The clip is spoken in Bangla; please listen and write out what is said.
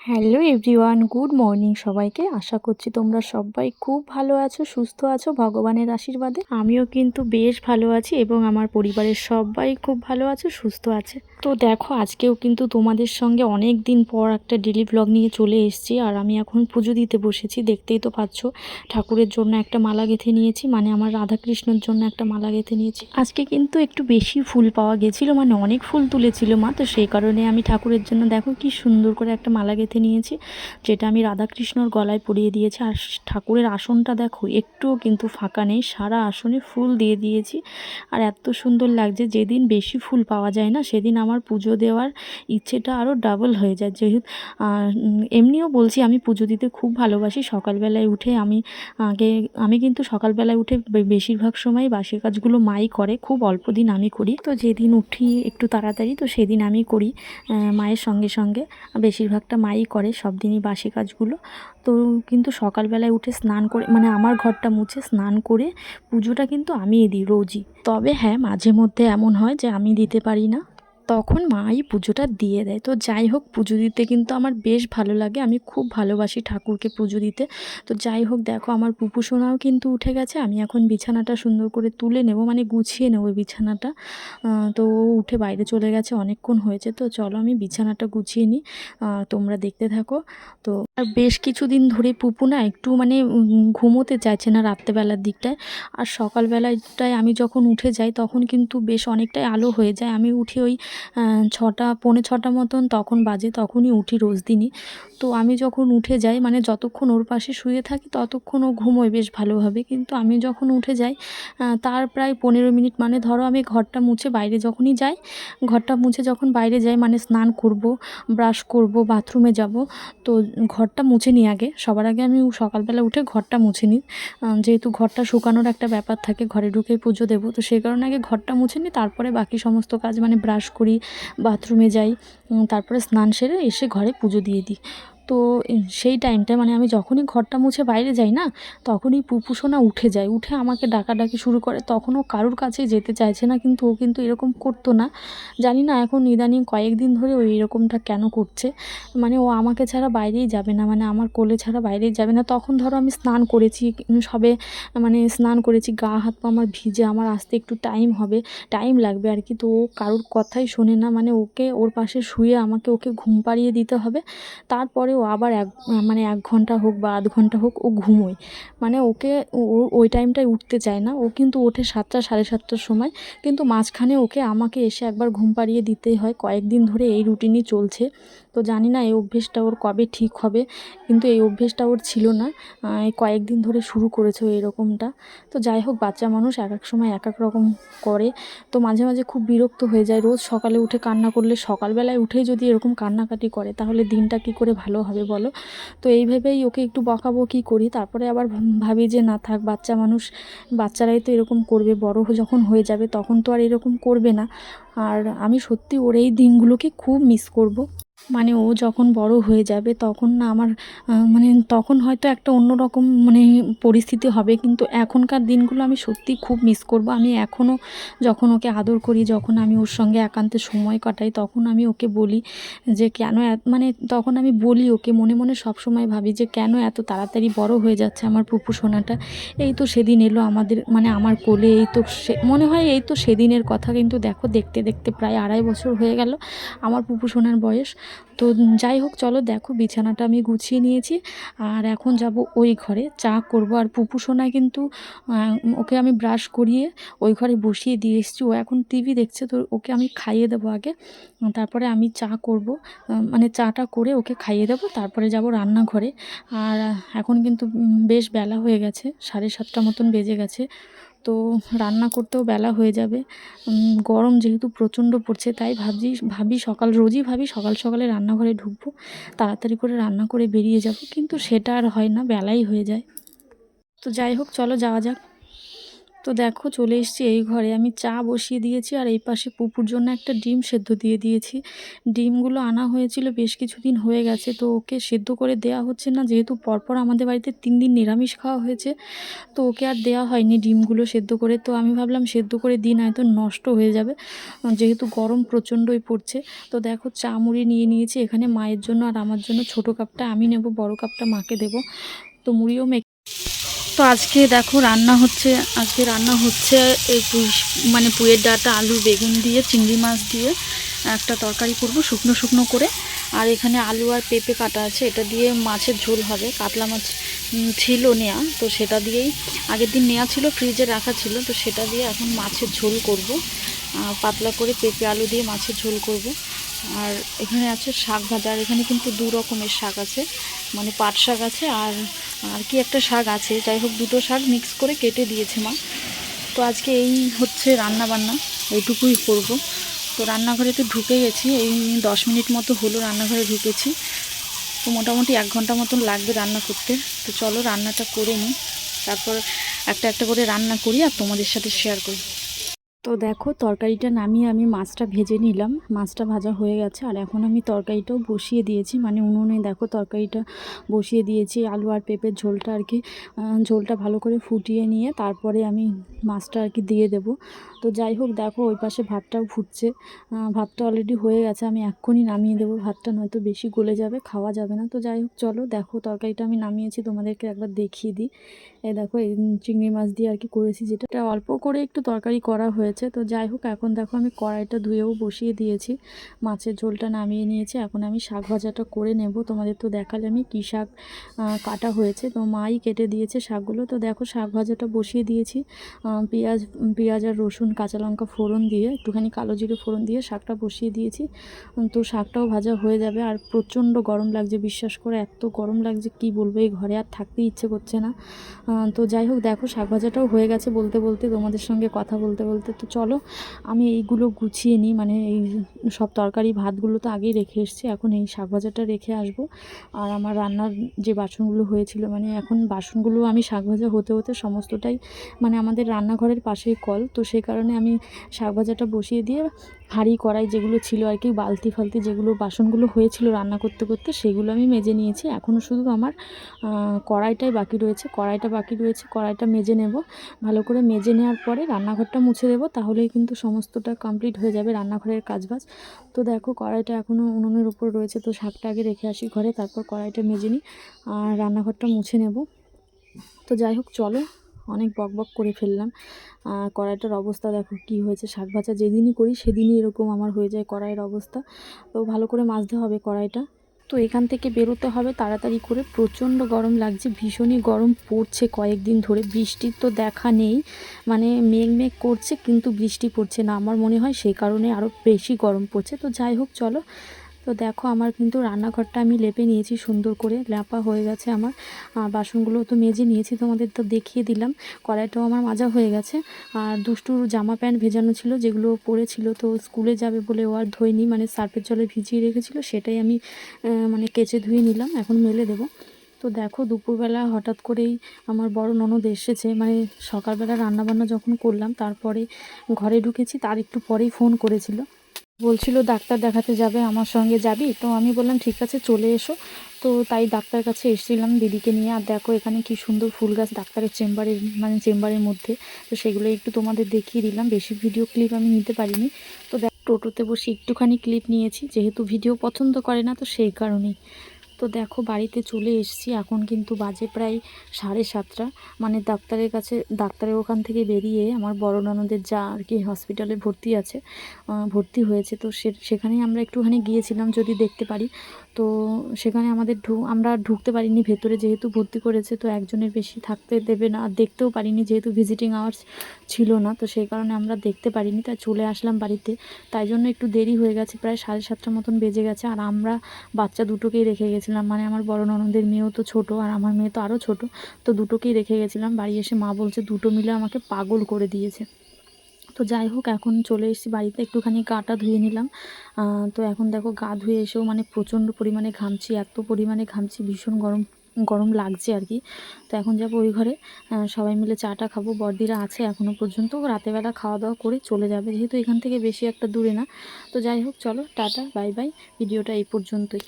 হ্যালো এভরিওয়ান, গুড মর্নিং সবাইকে। আশা করছি তোমরা সবাই খুব ভালো আছো, সুস্থ আছো ভগবানের আশীর্বাদে। আমিও কিন্তু বেশ ভালো আছি এবং আমার পরিবারের সবাই খুব ভালো আছে, সুস্থ আছে। তো দেখো, আজকেও কিন্তু তোমাদের সঙ্গে অনেক দিন পর একটা ডেলি ব্লগ নিয়ে চলে এসেছি। আর আমি এখন পুজো দিতে বসেছি, দেখতেই তো পাচ্ছ। ঠাকুরের জন্য একটা মালা গেঁথে নিয়েছি, মানে আমার রাধাকৃষ্ণের জন্য একটা মালা গেঁথে নিয়েছি। আজকে কিন্তু একটু বেশি ফুল পাওয়া গেছিলো, মানে অনেক ফুল তুলেছিল মা, তো সেই কারণে আমি ঠাকুরের জন্য দেখো কি সুন্দর করে একটা মালা গেঁথে নিয়েছি, যেটা আমি রাধাকৃষ্ণর গলায় পরিয়ে দিয়েছি। আর ঠাকুরের আসনটা দেখো একটুও কিন্তু ফাঁকা নেই, সারা আসনে ফুল দিয়ে দিয়েছি। আর এত সুন্দর লাগছে। যেদিন বেশি ফুল পাওয়া যায় না, সেদিন আমার পুজো দেওয়ার ইচ্ছেটা আরও ডাবল হয়ে যায়। যেহেতু এমনিও বলছি, আমি পুজো দিতে খুব ভালোবাসি। সকালবেলায় উঠে আমি কিন্তু সকালবেলায় উঠে বেশিরভাগ সময় বাসি কাজগুলো মাই করে, খুব অল্প দিন আমি করি। তো যেদিন উঠি একটু তাড়াতাড়ি, তো সেদিন আমি করি মায়ের সঙ্গে সঙ্গে। বেশিরভাগটা মাই করে সব দিনই বাসি কাজগুলো। তো কিন্তু সকালবেলায় উঠে স্নান করে, মানে আমার ঘরটা মুছে স্নান করে পুজোটা কিন্তু আমিই দিই রোজই। তবে হ্যাঁ, মাঝে মধ্যে এমন হয় যে আমি দিতে পারি না, তখন মাই পুজোটা দিয়ে দেয়। তো যাই হোক, পুজো দিতে কিন্তু আমার বেশ ভালো লাগে, আমি খুব ভালোবাসি ঠাকুরকে পুজো দিতে। তো যাই হোক, দেখো আমার পুপু সোনাও কিন্তু উঠে গেছে। আমি এখন বিছানাটা সুন্দর করে তুলে নেব, মানে গুছিয়ে নেব বিছানাটা। তো ও উঠে বাইরে চলে গেছে, অনেকক্ষণ হয়েছে। তো চলো আমি বিছানাটা গুছিয়ে নিই, তোমরা দেখতে থাকো। তো আর বেশ কিছুদিন ধরে পুপু না একটু মানে ঘুমোতে চাইছে না রাত্রেবেলার দিকটায়। আর সকালবেলাটায় আমি যখন উঠে যাই তখন কিন্তু বেশ অনেকটাই আলো হয়ে যায়। আমি উঠি ওই 6টা পৌনে 6টা মতন তখন বাজে, তখনই উঠি রোজ দিনই। তো আমি যখন উঠে যাই, মানে যতক্ষণ ওর পাশে শুয়ে থাকি ততক্ষণ ও ঘুমোয় বেশ ভালোভাবে। কিন্তু আমি যখন উঠে যাই তার প্রায় 15 মিনিট, মানে ধরো আমি ঘরটা মুছে বাইরে যখনই যাই, ঘরটা মুছে যখন বাইরে যাই, মানে স্নান করব, ব্রাশ করব, বাথরুমে যাব, তো ঘরটা মুছে নিই আগে। সবার আগে আমি সকালবেলা উঠে ঘরটা মুছে নিই, যেহেতু ঘরটা শুকানোর একটা ব্যাপার থাকে, ঘরে ঢুকে পুজো দেবো, তো সেই কারণে আগে ঘরটা মুছে নিই, তারপরে বাকি সমস্ত কাজ, মানে ব্রাশ করি, বাথরুমে যাই, তারপরে স্নান সেরে এসে ঘরে পুজো দিয়ে দিই। তো সেই টাইমটায়, মানে আমি যখনই ঘরটা মুছে বাইরে যাই না, তখনই পুপু সোনা উঠে যায়, উঠে আমাকে ডাকাডাকি শুরু করে। তখনও কারুর কাছে যেতে চাইছে না, কিন্তু ও কিন্তু এরকম করতো না। জানি না এখন ইদানিং কয়েকদিন ধরে ও এরকমটা কেন করছে। মানে ও আমাকে ছাড়া বাইরেই যাবে না, মানে আমার কোলে ছাড়া বাইরেই যাবে না। তখন ধরো আমি স্নান করেছি সবে, মানে স্নান করেছি, গা হাত পা আমার ভিজে, আমার আসতে একটু টাইম লাগবে আর কি। তো ও কারুর কথাই শোনে না, মানে ওর পাশে শুয়ে ওকে ঘুম পাড়িয়ে দিতে হবে। তারপরে ও আবার মানে 1 ঘন্টা হোক বা আধ ঘন্টা হোক ও ঘুমোয়। মানে ও ওই টাইমটায় উঠতে চায় না। ও কিন্তু ওঠে 7টা সাড়ে 7টার সময়, কিন্তু মাঝখানে আমাকে এসে একবার ঘুম পাড়িয়ে দিতেই হয়। কয়েকদিন ধরে এই রুটিনই চলছে। তো জানি না এই অভ্যেসটা ওর কবে ঠিক হবে, কিন্তু এই অভ্যেসটা ওর ছিল না। এই কয়েকদিন ধরে শুরু করেছে ও এরকমটা। তো যাই হোক, বাচ্চা মানুষ এক এক সময় এক এক রকম করে। তো মাঝে মাঝে খুব বিরক্ত হয়ে যায়। রোজ সকালে উঠে কান্না করলে, সকালবেলায় উঠেই যদি এরকম কান্নাকাটি করে, তাহলে দিনটা কী করে ভালো হবে বলো। তো এই ভেবেই ওকে একটু বকাবকি করি, তারপরে আবার ভাবি যে না থাক, বাচ্চা মানুষ, বাচ্চারাই তো এরকম করবে, বড় যখন হয়ে যাবে তখন তো আর এরকম করবে না। আর আমি সত্যি ওর এই দিনগুলোকে খুব মিস করব। মানে ও যখন বড় হয়ে যাবে তখন না আমার মানে তখন হয়তো একটা অন্যরকম মানে পরিস্থিতি হবে, কিন্তু এখনকার দিনগুলো আমি সত্যিই খুব মিস করব। আমি এখনও যখন ওকে আদর করি, যখন আমি ওর সঙ্গে একান্তে সময় কাটাই, তখন আমি ওকে বলি যে কেন মানে তখন আমি বলি ওকে, মনে মনে সব সময় ভাবি যে কেন এত তাড়াতাড়ি বড় হয়ে যাচ্ছে আমার পুপু সোনাটা। এই তো সেদিন এলো আমাদের, মানে আমার কোলে, এই তো মনে হয় এই তো সেদিনের কথা, কিন্তু দেখো দেখতে দেখতে প্রায় 2.5 বছর হয়ে গেল আমার পুপু সোনার বয়স। তো যাই হোক, চলো দেখো বিছানাটা আমি গুছিয়ে নিয়েছি, আর এখন যাব ওই ঘরে চা করব। আর পুপু সোনা কিন্তু ওকে আমি ব্রাশ করিয়ে ওই ঘরে বসিয়ে দিয়ে এসেছি। ও এখন টিভি দেখছে, তো ওকে আমি খাইয়ে দেবো আগে, তারপরে আমি চা করব। মানে চাটা করে ওকে খাইয়ে দেবো, তারপরে যাব রান্নাঘরে। আর এখন কিন্তু বেশ বেলা হয়ে গেছে, 7:30 মতন বেজে গেছে। তো রান্না করতেও বেলা হয়ে যাবে। গরম যেহেতু প্রচণ্ড পড়ছে, তাই রোজই ভাবি সকাল সকালে রান্নাঘরে ঢুকবো, তাড়াতাড়ি করে রান্না করে বেরিয়ে যাব, কিন্তু সেটা আর হয় না, বেলাই হয়ে যায়। তো যাই হোক, চলো যাওয়া যাক। তো দেখো চলে এসেছি এই ঘরে, আমি চা বসিয়ে দিয়েছি আর এই পাশে পুপুর জন্য একটা ডিম সেদ্ধ দিয়ে দিয়েছি। ডিমগুলো আনা হয়েছিল, বেশ কিছুদিন হয়ে গেছে, তো ওকে সেদ্ধ করে দেওয়া হচ্ছে না, যেহেতু পরপর আমাদের বাড়িতে 3 দিন নিরামিষ খাওয়া হয়েছে, তো ওকে আর দেওয়া হয়নি ডিমগুলো সেদ্ধ করে। তো আমি ভাবলাম সেদ্ধ করে দিই, নয়তো নষ্ট হয়ে যাবে, যেহেতু গরম প্রচণ্ডই পড়ছে। তো দেখো চা মুড়ি নিয়ে নিয়েছি এখানে মায়ের জন্য আর আমার জন্য। ছোটো কাপটা আমি নেব, বড় কাপটা মাকে দেবো। তো মুড়িও তো আজকে দেখো রান্না হচ্ছে এই পুঁইয়ের ডাঁটা, আলু, বেগুন দিয়ে, চিংড়ি মাছ দিয়ে একটা তরকারি করব শুকনো শুকনো করে। আর এখানে আলু আর পেঁপে কাটা আছে, এটা দিয়ে মাছের ঝোল হবে। কাতলা মাছ ছিল নেয়া, তো সেটা দিয়েই আগের দিন নেওয়া ছিল, ফ্রিজে রাখা ছিল, তো সেটা দিয়ে এখন মাছের ঝোল করব। পাতলা করে পেঁপে আলু দিয়ে মাছের ঝোল করব। আর এখানে আছে শাক ভাজা, আর এখানে কিন্তু 2 রকমের শাক আছে, মানে পাট শাক আছে আর আর কি একটা শাক আছে, যাই হোক 2টো শাক মিক্স করে কেটে দিয়েছে মা। তো আজকে এই হচ্ছে রান্না বান্না, এইটুকুই করব। তো রান্নাঘরে তো ঢুকে গেছি, এই 10 মিনিট মতো হলো রান্নাঘরে ঢুকেছি। তো মোটামুটি 1 ঘন্টা মতন লাগবে রান্না করতে। তো চলো রান্নাটা করে নিই, তারপর একটা একটা করে রান্না করি আর তোমাদের সাথে শেয়ার করি। তো দেখো তরকারিটা নামিয়ে আমি মাছটা ভেজে নিলাম, মাছটা ভাজা হয়ে গেছে। আর এখন আমি তরকারিটাও বসিয়ে দিয়েছি, মানে উনুনে দেখো তরকারিটা বসিয়ে দিয়েছি। আলু আর পেঁপের ঝোলটা আর কি, ঝোলটা ভালো করে ফুটিয়ে নিয়ে তারপরে আমি মাছটা আর কি দিয়ে দেব। তো যাই হোক দেখো ওই পাশে ভাতটাও ফুটছে, ভাতটা অলরেডি হয়ে গেছে, আমি এক্ষুনি নামিয়ে দেবো ভাতটা, নয়তো বেশি গলে যাবে, খাওয়া যাবে না। তো যাই হোক চলো, দেখো তরকারিটা আমি নামিয়েছি, তোমাদেরকে একবার দেখিয়ে দিই। এই দেখো এই চিংড়ি মাছ দিয়ে আর কি করেছি, যেটা অল্প করে একটু তরকারি করা হয়েছে। তো যাই হোক এখন দেখো আমি কড়াইটা ধুয়েও বসিয়ে দিয়েছি, মাছের ঝোলটা নামিয়ে নিয়েছি। এখন আমি শাক ভাজাটা করে নেব। তোমাদের তো দেখালে আমি কী শাক কাটা হয়েছে, তো মাই কেটে দিয়েছে শাকগুলো। তো দেখো শাক ভাজাটা বসিয়ে দিয়েছি, পেঁয়াজ আর রসুন কাঁচা লঙ্কা ফোড়ন দিয়ে, একটুখানি কালো জিরে ফোড়ন দিয়ে শাকটা বসিয়ে দিয়েছি। তো শাকটাও ভাজা হয়ে যাবে। আর প্রচণ্ড গরম লাগছে, বিশ্বাস করে এত গরম লাগছে কি বলবো, এই ঘরে আর থাকতে ইচ্ছে করছে না। তো যাই হোক দেখো শাক ভাজাটাও হয়ে গেছে বলতে বলতে, তোমাদের সঙ্গে কথা বলতে বলতে। তো চলো আমি এইগুলো গুছিয়ে নিই, মানে এই সব তরকারি ভাতগুলো তো আগেই রেখে এসেছি, এখন এই শাক ভাজাটা রেখে আসবো। আর আমার রান্নার যে বাসনগুলো হয়েছিল, মানে এখন বাসনগুলো আমি শাক ভাজা হতে হতে সমস্তটাই, মানে আমাদের রান্নাঘরের পাশেই কল, তো সেই কারণে আমি শাক ভাজাটা বসিয়ে দিয়ে হাঁড়ি কড়াই যেগুলো ছিল আর কি, বালতি ফালতি যেগুলো বাসনগুলো হয়েছিল রান্না করতে করতে, সেগুলো আমি মেজে নিয়েছি। এখনও শুধু আমার কড়াইটা বাকি রয়েছে, কড়াইটা মেজে নেব। ভালো করে মেজে নেওয়ার পরে রান্নাঘরটা মুছে দেবো, তাহলেই কিন্তু সমস্তটা কমপ্লিট হয়ে যাবে রান্নাঘরের কাজবাজ। তো দেখো কড়াইটা এখনও উনুনের উপর রয়েছে, তো শাকটা আগে রেখে আসি ঘরে, তারপর কড়াইটা মেজে নিই আর রান্নাঘরটা মুছে নেব। তো যাই হোক চলো, অনেক বকবক করে ফেললাম। কড়াইটার অবস্থা দেখো কি হয়েছে, শাক ভাজা যেদিনই করি সেদিনই এরকম আমার হয়ে যায় কড়াইয়ের অবস্থা। তো ভালো করে মাজতে হবে কড়াইটা। তো এখান থেকে বেরোতে হবে তাড়াতাড়ি করে, প্রচণ্ড গরম লাগছে, ভীষণই গরম পড়ছে কয়েকদিন ধরে, বৃষ্টির তো দেখা নেই, মানে মেঘ মেঘ করছে কিন্তু বৃষ্টি পড়ছে না, আমার মনে হয় সেই কারণে আরও বেশি গরম পড়ছে। তো যাই হোক চলো, তো দেখো আমার কিন্তু রান্নাঘরটা আমি লেপে নিয়েছি, সুন্দর করে লেপা হয়ে গেছে আমার। বাসনগুলো তো মেজে নিয়েছি, তোমাদের তো দেখিয়ে দিলাম। কড়াইটাও আমার মাজা হয়ে গেছে। আর দুষ্টুর জামা প্যান্ট ভেজানো ছিল, যেগুলো পরেছিল, তো স্কুলে যাবে বলে ও আর ধোয়নি, মানে সার্ফের জলে ভিজিয়ে রেখেছিল, সেটাই আমি মানে কেচে ধুয়ে নিলাম, এখন মেলে দেবো। তো দেখো দুপুরবেলা হঠাৎ করেই আমার বড় ননদ এসেছে, মানে সকালবেলা রান্নাবান্না যখন করলাম তারপরে ঘরে ঢুকেছি, তার একটু পরেই ফোন করেছিল, বলছিল ডাক্তার দেখাতে যাবে, আমার সঙ্গে যাবি? তো আমি বললাম ঠিক আছে চলে এসো। তো তাই ডাক্তার কাছে এসেছিলাম দিদিকে নিয়ে। আর দেখো এখানে কি সুন্দর ফুল গাছ ডাক্তারের চেম্বারের, মানে চেম্বারের মধ্যে, তো সেগুলো একটু তোমাদের দেখিয়ে দিলাম, বেশি ভিডিও ক্লিপ আমি নিতে পারিনি। তো দেখ টোটোতে বসে একটুখানি ক্লিপ নিয়েছি, যেহেতু ভিডিও পছন্দ করে না, তো সেই কারণেই। তো দেখো বাড়িতে চলে এসেছি, এখন কিন্তু বাজে প্রায় 7:30, মানে ডাক্তারের ওখান থেকে বেরিয়ে আমার বড় ননদের যা আর কি হসপিটালে ভর্তি আছে, ভর্তি হয়েছে, তো সেখানেই আমরা একটুখানি গিয়েছিলাম যদি দেখতে পারি। তো সেখানে আমরা ঢুকতে পারিনি ভেতরে, যেহেতু ভর্তি করেছে, তো একজনের বেশি থাকতে দেবে না, আর দেখতেও পারিনি যেহেতু ভিজিটিং আওয়ার্স ছিল না, তো সেই কারণে আমরা দেখতে পারিনি, তাই চলে আসলাম বাড়িতে। তাই জন্য একটু দেরি হয়ে গেছে, প্রায় 7:30 মতন বেজে গেছে। আর আমরা বাচ্চা দুটোকেই রেখে গেছিলাম, মানে আমার বড় ননদের মেয়েও তো ছোট আর আমার মেয়ে তো আরও ছোট, তো দুটোকেই রেখে গেছিলাম। বাড়ি এসে মা বলছে দুটো মিলে আমাকে পাগল করে দিয়েছে। তো যাই হোক এখন চলে এসেছি বাড়িতে, একটুখানি গাটা ধুয়ে নিলাম। তো এখন দেখো গা ধুয়ে এসেও মানে প্রচণ্ড পরিমাণে ঘামছি, এত পরিমাণে ঘামছি, ভীষণ গরম গরম লাগছে আর কি। তো এখন যাবো ওই ঘরে, সবাই মিলে চাটা খাবো। বড়দিরা আছে এখনও পর্যন্ত, রাতেরবেলা খাওয়া দাওয়া করে চলে যাবে, যেহেতু এখান থেকে বেশি একটা দূরে না। তো যাই হোক, চলো টাটা বাই বাই, ভিডিওটা এই পর্যন্তই।